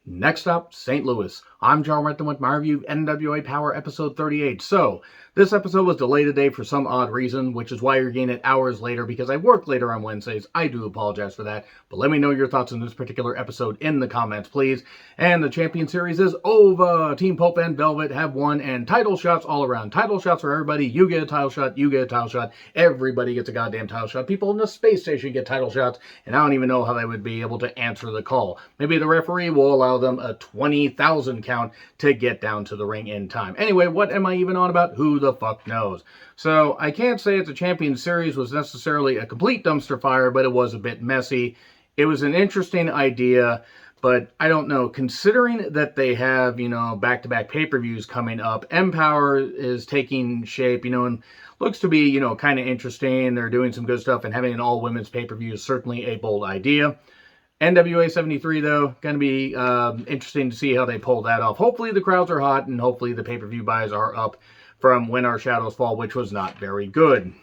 Next up, St. Louis. I'm John Renton with my review of NWA Powerrr episode 38. So, this episode was delayed today for some odd reason, which is why you're getting it hours later because I work later on Wednesdays. I do apologize for that, but let me know your thoughts on this particular episode in the comments, please. And the Champion Series is over. Team Pope and Velvet have won, and title shots all around. Title shots for everybody. You get a title shot, you get a title shot. Everybody gets a goddamn title shot. People in the space station get title shots, and I don't even know how they would be able to answer the call. Maybe the referee will allow them a 20,000 count to get down to the ring in time. Anyway, what am I even on about? Who the fuck knows? So I can't say that the Champion Series was necessarily a complete dumpster fire, but it was a bit messy. It was an interesting idea, but I don't know. Considering that they have, back-to-back pay-per-views coming up, Empower is taking shape, and looks to be, kind of interesting. They're doing some good stuff, and having an all-women's pay-per-view is certainly a bold idea. NWA 73, though, going to be interesting to see how they pull that off. Hopefully the crowds are hot, and hopefully the pay-per-view buys are up from When Our Shadows Fall, which was not very good.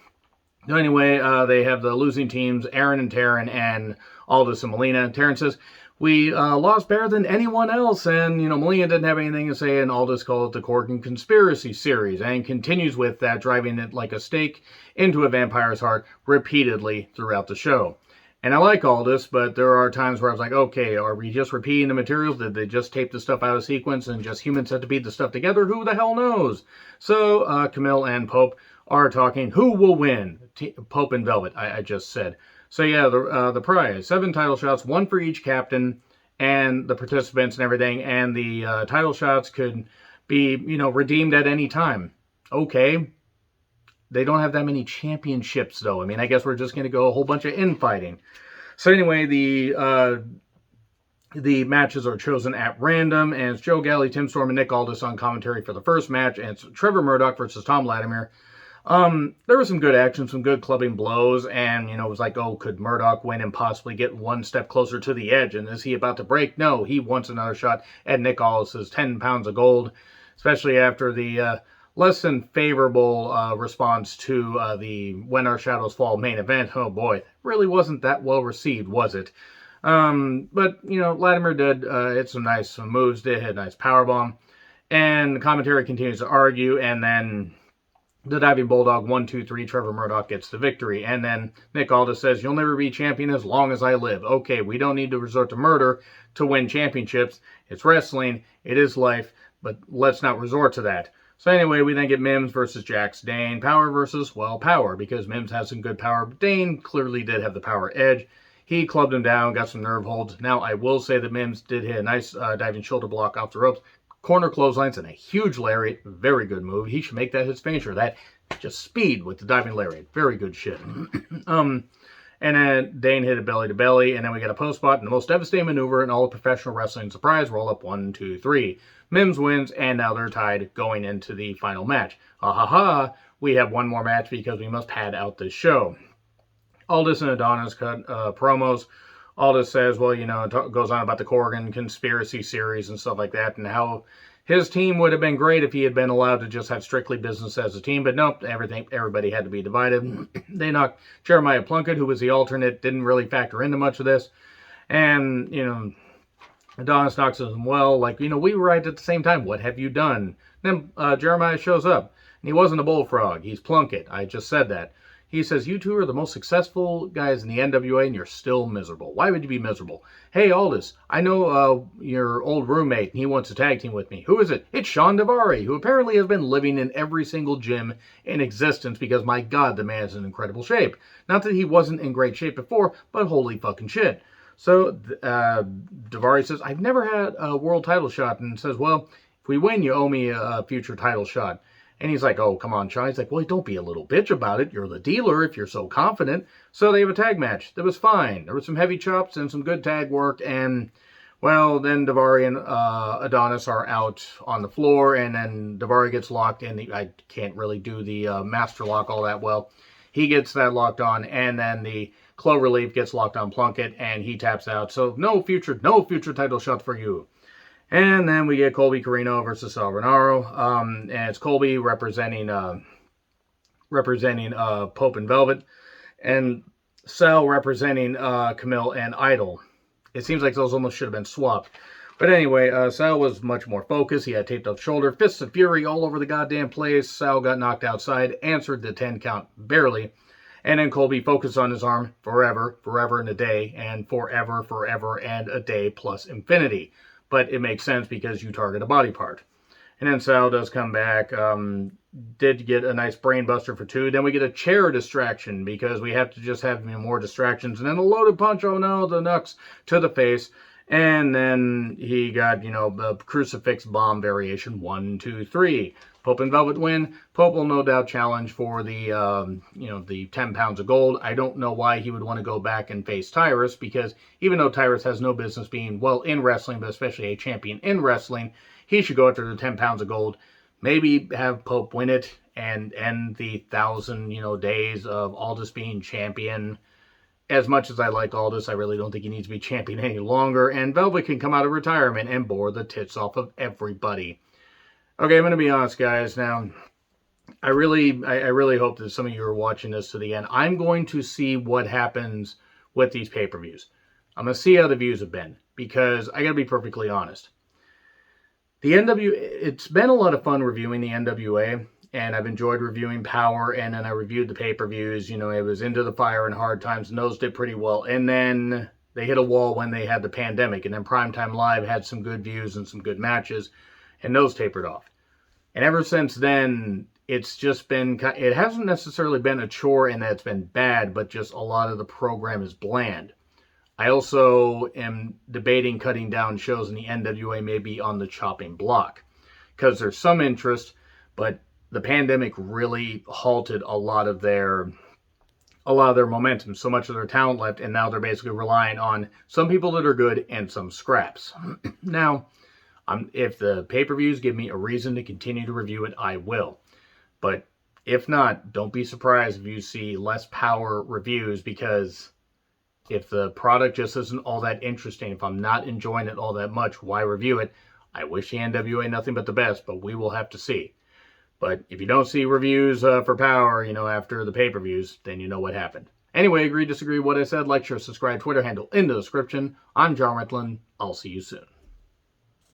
So anyway, they have the losing teams, Aaron and Taryn, and Aldis and Melina. Taryn says, we lost better than anyone else, and, Melina didn't have anything to say, and Aldis called it the Corgan Conspiracy Series, and continues with that, driving it like a stake into a vampire's heart repeatedly throughout the show. And I like all this, but there are times where I was like, okay, are we just repeating the materials? Did they just tape the stuff out of sequence and just humans had to beat the stuff together? Who the hell knows? So Camille and Pope are talking. Who will win? Pope and Velvet, I just said. So yeah, the prize, 7 title shots, 1 for each captain and the participants and everything. And the title shots could be, redeemed at any time. Okay. They don't have that many championships, though. I mean, I guess we're just going to go a whole bunch of infighting. So anyway, the matches are chosen at random, and it's Joe Galli, Tim Storm, and Nick Aldis on commentary for the first match, and it's Trevor Murdoch versus Tom Latimer. There was some good action, some good clubbing blows, and, it was like, oh, could Murdoch win and possibly get one step closer to the edge? And is he about to break? No, he wants another shot at Nick Aldis' 10 pounds of gold, especially after the less than favorable response to the When Our Shadows Fall main event. Oh boy, really wasn't that well received, was it? But, Latimer did hit some nice moves, did hit a nice powerbomb. And the commentary continues to argue, and then the Diving Bulldog, 1, 2, 3, Trevor Murdoch gets the victory. And then Nick Aldis says, you'll never be champion as long as I live. Okay, we don't need to resort to murder to win championships. It's wrestling, it is life, but let's not resort to that. So anyway, we then get Mims versus Jax Dane. Power versus, Power, because Mims has some good power, but Dane clearly did have the power edge. He clubbed him down, got some nerve holds. Now, I will say that Mims did hit a nice diving shoulder block off the ropes. Corner clotheslines and a huge lariat. Very good move. He should make that his finisher. That just speed with the diving lariat. Very good shit. And then Dane hit a belly to belly, and then we get a post spot and the most devastating maneuver in all of professional wrestling. Surprise, roll up 1, 2, 3. Mims wins, and now they're tied going into the final match. We have one more match because we must pad out this show. Aldis and Adonis cut promos. Aldis says, it goes on about the Corgan Conspiracy Series and stuff like that, and how his team would have been great if he had been allowed to just have strictly business as a team, but nope, everybody had to be divided. They knocked Jeremiah Plunkett, who was the alternate, didn't really factor into much of this, and, Adonis knocks him we were right at the same time. What have you done? Then Jeremiah shows up, and he wasn't a bullfrog. He's Plunkett. I just said that. He says, you two are the most successful guys in the NWA, and you're still miserable. Why would you be miserable? Hey, Aldis, I know your old roommate, and he wants to tag team with me. Who is it? It's Sean Davari, who apparently has been living in every single gym in existence because, my God, the man is in incredible shape. Not that he wasn't in great shape before, but holy fucking shit. So Davari says, I've never had a world title shot, and says, if we win, you owe me a future title shot. And he's like, oh, come on, Sean. He's like, don't be a little bitch about it. You're the dealer if you're so confident. So they have a tag match. That was fine. There were some heavy chops and some good tag work. And, then Davari and Adonis are out on the floor. And then Davari gets locked in. I can't really do the master lock all that well. He gets that locked on. And then the Cloverleaf gets locked on Plunkett. And he taps out. So no future title shot for you. And then we get Colby Carino versus Sal Rinauro. And it's Colby representing Pope and Velvet. And Sal representing Camille and Idol. It seems like those almost should have been swapped. But anyway, Sal was much more focused. He had taped up shoulder, fists of fury all over the goddamn place. Sal got knocked outside, answered the 10 count barely. And then Colby focused on his arm forever, forever and a day, and forever, forever and a day plus infinity. But it makes sense because you target a body part. And then Sal does come back, did get a nice brain buster for 2. Then we get a chair distraction because we have to just have more distractions. And then a loaded punch, oh no, the knucks to the face. And then he got, the crucifix bomb variation, 1, 2, 3. Pope and Velvet win. Pope will no doubt challenge for the, the 10 pounds of gold. I don't know why he would want to go back and face Tyrus, because even though Tyrus has no business being, well, in wrestling, but especially a champion in wrestling, he should go after the 10 pounds of gold. Maybe have Pope win it and end the 1,000, days of Aldis being champion. As much as I like Aldis, I really don't think he needs to be champion any longer, and Velvet can come out of retirement and bore the tits off of everybody. Okay, I'm going to be honest, guys. Now, I really hope that some of you are watching this to the end. I'm going to see what happens with these pay-per-views. I'm going to see how the views have been, because I got to be perfectly honest. It's been a lot of fun reviewing the NWA, and I've enjoyed reviewing Powerrr, and then I reviewed the pay-per-views. It was Into the Fire and Hard Times, and those did pretty well. And then they hit a wall when they had the pandemic, and then Primetime Live had some good views and some good matches, and those tapered off. And ever since then, it's just been, it hasn't necessarily been a chore in that it's been bad, but just a lot of the program is bland. I also am debating cutting down shows in the NWA, maybe on the chopping block, because there's some interest, but the pandemic really halted a lot of their momentum. So much of their talent left, and now they're basically relying on some people that are good and some scraps. Now, if the pay-per-views give me a reason to continue to review it, I will. But if not, don't be surprised if you see less Powerrr reviews, because if the product just isn't all that interesting, if I'm not enjoying it all that much, why review it? I wish the NWA nothing but the best, but we will have to see. But if you don't see reviews for Powerrr, after the pay-per-views, then you know what happened. Anyway, agree, disagree, what I said, like, share, subscribe, Twitter handle in the description. I'm John Retlin. I'll see you soon.